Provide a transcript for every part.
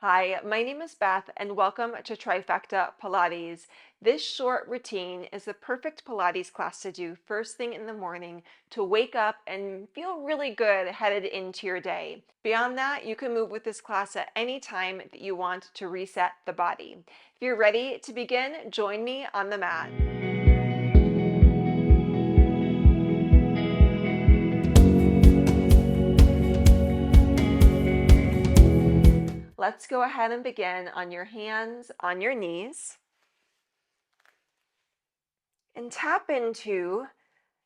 Hi, my name is Beth and welcome to Trifecta Pilates. This short routine is the perfect Pilates class to do first thing in the morning to wake up and feel really good headed into your day. Beyond that, you can move with this class at any time that you want to reset the body. If you're ready to begin, join me on the mat. Let's go ahead and begin on your hands, on your knees, and tap into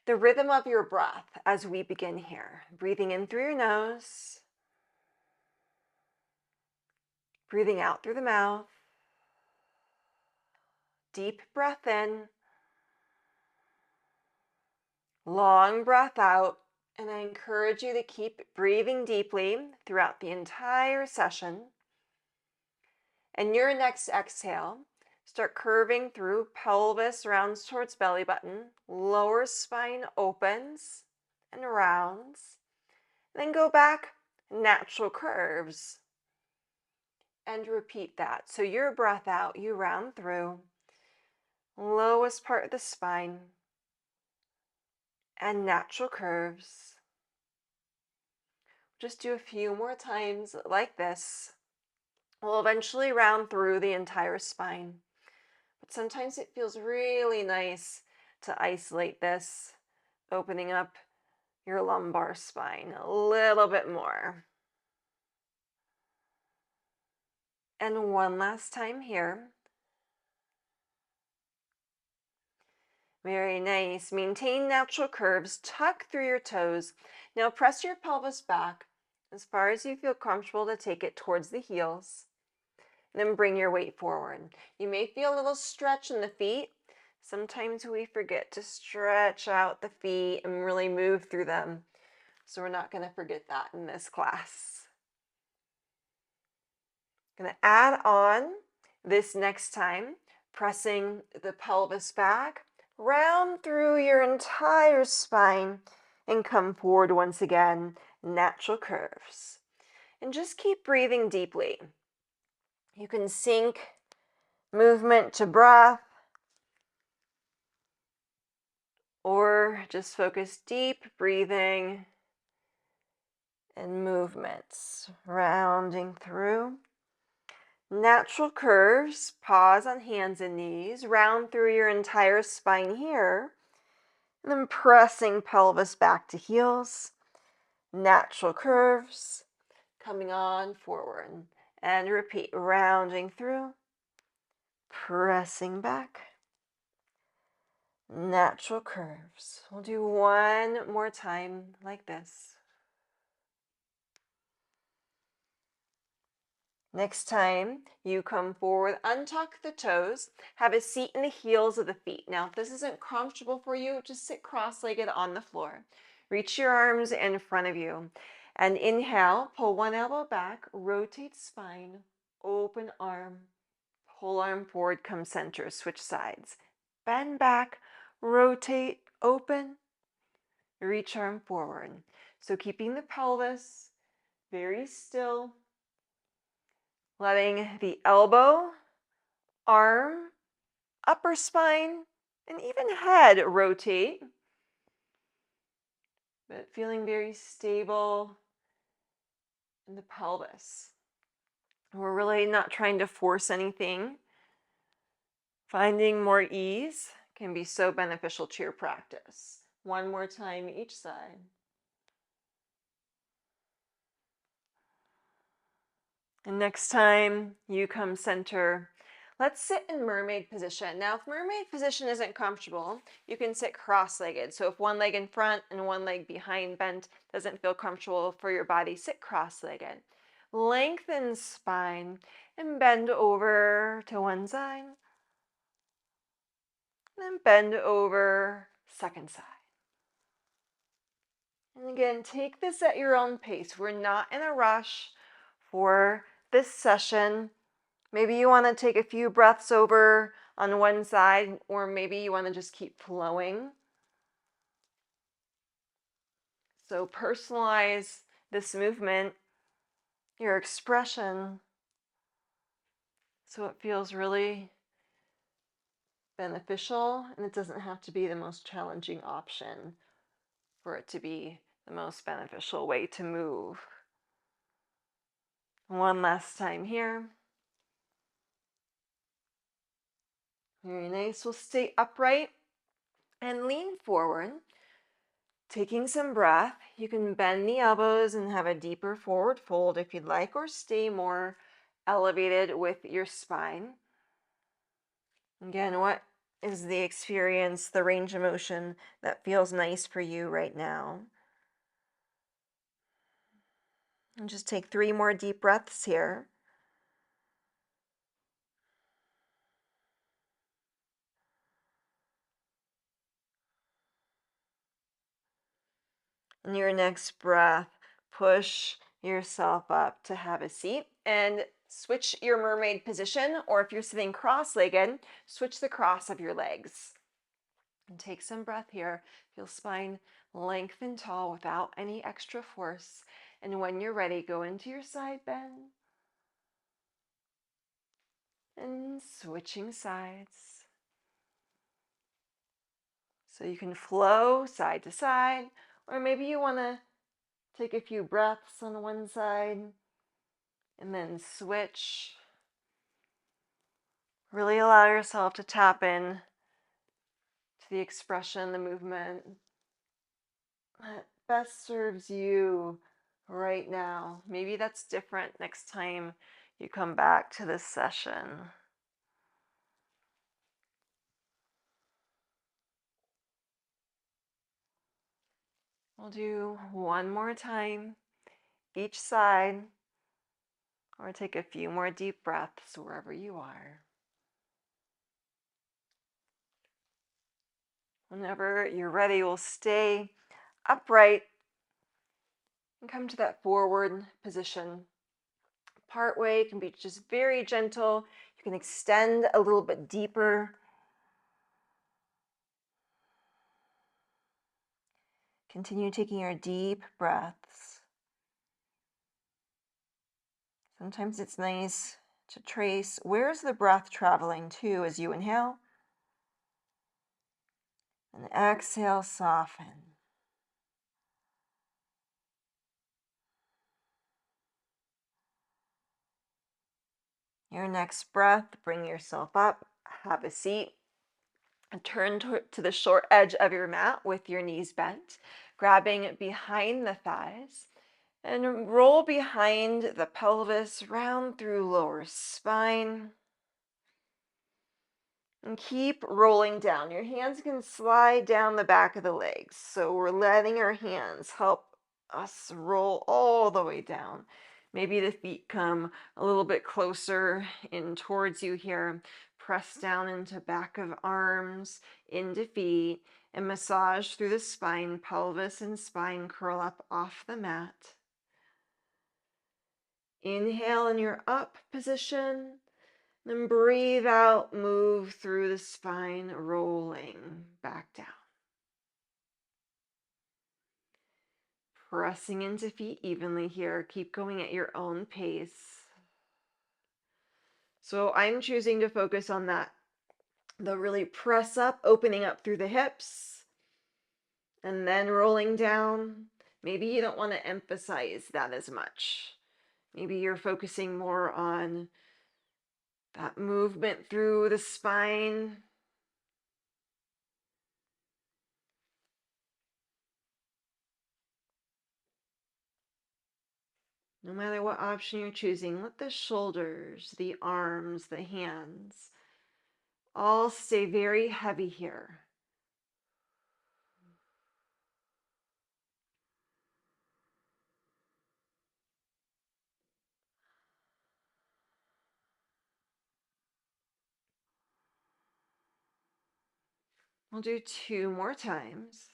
the rhythm of your breath as we begin here. Breathing in through your nose, breathing out through the mouth. Deep breath in, long breath out, and I encourage you to keep breathing deeply throughout the entire session. And your next exhale, start curving through, pelvis rounds towards belly button, lower spine opens and rounds. Then go back, natural curves. And repeat that. So your breath out, you round through, lowest part of the spine, and natural curves. Just do a few more times like this. We'll eventually round through the entire spine. But sometimes it feels really nice to isolate this, opening up your lumbar spine a little bit more. And one last time here. Very nice. Maintain natural curves. Tuck through your toes. Now press your pelvis back as far as you feel comfortable to take it towards the heels. Then bring your weight forward. You may feel a little stretch in the feet. Sometimes we forget to stretch out the feet and really move through them. So we're not going to forget that in this class. Going to add on this next time, pressing the pelvis back, round through your entire spine, and come forward once again, natural curves. And just keep breathing deeply. You can sync movement to breath, or just focus deep breathing and movements, rounding through. Natural curves, pause on hands and knees, round through your entire spine here, and then pressing pelvis back to heels. Natural curves, coming on forward, and repeat, rounding through, pressing back, natural curves. We'll do one more time like this. Next time you come forward, untuck the toes, have a seat in the heels of the feet. Now, if this isn't comfortable for you, just sit cross-legged on the floor. Reach your arms in front of you. And inhale, pull one elbow back, rotate spine, open arm, pull arm forward, come center, switch sides. Bend back, rotate, open, reach arm forward. So keeping the pelvis very still, letting the elbow, arm, upper spine, and even head rotate, but feeling very stable in the pelvis. We're really not trying to force anything. Finding more ease can be so beneficial to your practice. One more time each side. And next time you come center, let's sit in mermaid position. Now, if mermaid position isn't comfortable, you can sit cross-legged. So if one leg in front and one leg behind bent doesn't feel comfortable for your body, sit cross-legged. Lengthen spine and bend over to one side. Then bend over, second side. And again, take this at your own pace. We're not in a rush for this session. Maybe you want to take a few breaths over on one side, or maybe you want to just keep flowing. So personalize this movement, your expression, So it feels really beneficial, and it doesn't have to be the most challenging option for it to be the most beneficial way to move. One last time here. Very nice. We'll stay upright and lean forward. Taking some breath, you can bend the elbows and have a deeper forward fold if you'd like, or stay more elevated with your spine. Again, what is the experience, the range of motion that feels nice for you right now? And just take 3 more deep breaths here. And your next breath, push yourself up to have a seat and switch your mermaid position, or if you're sitting cross-legged, switch the cross of your legs. And take some breath here. Feel spine lengthen tall without any extra force. And when you're ready, go into your side bend. And switching sides. So you can flow side to side, or maybe you want to take a few breaths on one side and then switch. Really allow yourself to tap in to the expression, the movement that best serves you right now. Maybe that's different next time you come back to this session. We'll do one more time each side, or take a few more deep breaths wherever you are. Whenever you're ready, we'll stay upright and come to that forward position. Part way can be just very gentle. You can extend a little bit deeper. Continue taking your deep breaths. Sometimes it's nice to trace where's the breath traveling to as you inhale. And exhale, soften. Your next breath, bring yourself up, have a seat, and turn to the short edge of your mat with your knees bent, grabbing behind the thighs, and roll behind the pelvis, round through lower spine. And keep rolling down. Your hands can slide down the back of the legs. So we're letting our hands help us roll all the way down. Maybe the feet come a little bit closer in towards you here. Press down into back of arms, into feet, and massage through the spine. Pelvis and spine curl up off the mat. Inhale in your up position. Then breathe out, move through the spine, rolling back down. Pressing into feet evenly here. Keep going at your own pace. So I'm choosing to focus on that. The really press up, opening up through the hips, and then rolling down. Maybe you don't want to emphasize that as much. Maybe you're focusing more on that movement through the spine. No matter what option you're choosing, let the shoulders, the arms, the hands all stay very heavy here. We'll do 2 more times.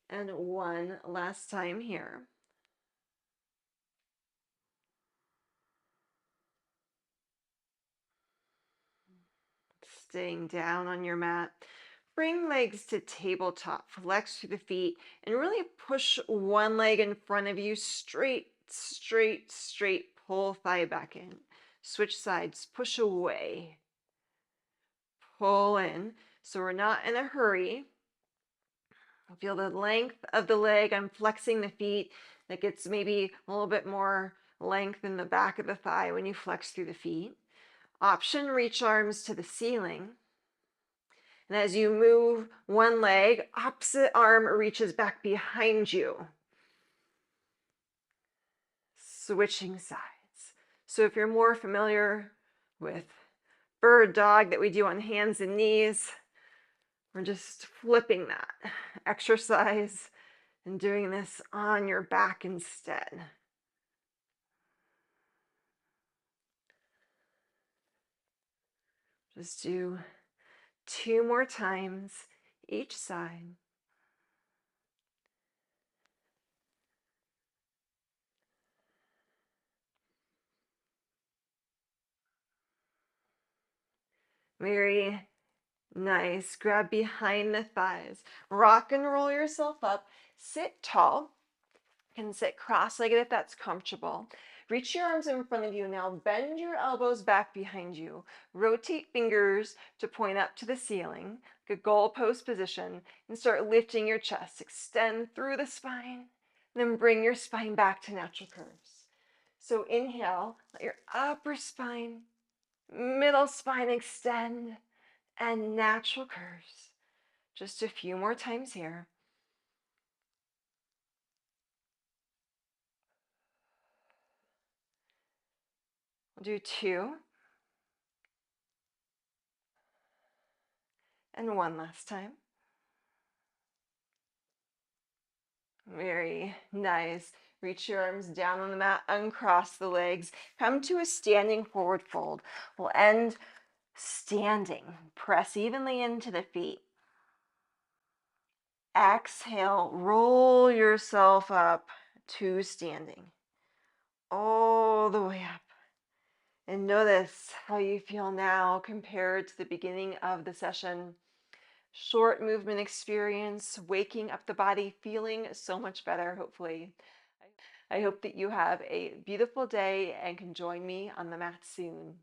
And one last time here. Staying down on your mat. bring legs to tabletop, flex through the feet, and really push one leg in front of you, straight, straight, straight, pull thigh back in. Switch sides, push away, pull in. So we're not in a hurry. Feel the length of the leg. I'm flexing the feet. That gets maybe a little bit more length in the back of the thigh when you flex through the feet. Option, reach arms to the ceiling. And as you move one leg, opposite arm reaches back behind you. Switching sides. So if you're more familiar with bird dog that we do on hands and knees, we're just flipping that exercise and doing this on your back instead. Just do 2 more times each side. Very nice. Grab behind the thighs. Rock and roll yourself up. Sit tall. You can sit cross-legged if that's comfortable. Reach your arms in front of you. Now bend your elbows back behind you. Rotate fingers to point up to the ceiling, like a goalpost position, and start lifting your chest. Extend through the spine, then bring your spine back to natural curves. So inhale, let your upper spine, middle spine extend, and natural curves. Just a few more times here. We'll do 2. And 1 last time. Very nice. Reach your arms down on the mat, uncross the legs. Come to a standing forward fold. We'll end standing. Press evenly into the feet. Exhale, roll yourself up to standing. All the way up. And notice how you feel now compared to the beginning of the session. Short movement experience, waking up the body, feeling so much better, hopefully. I hope that you have a beautiful day and can join me on the mat soon.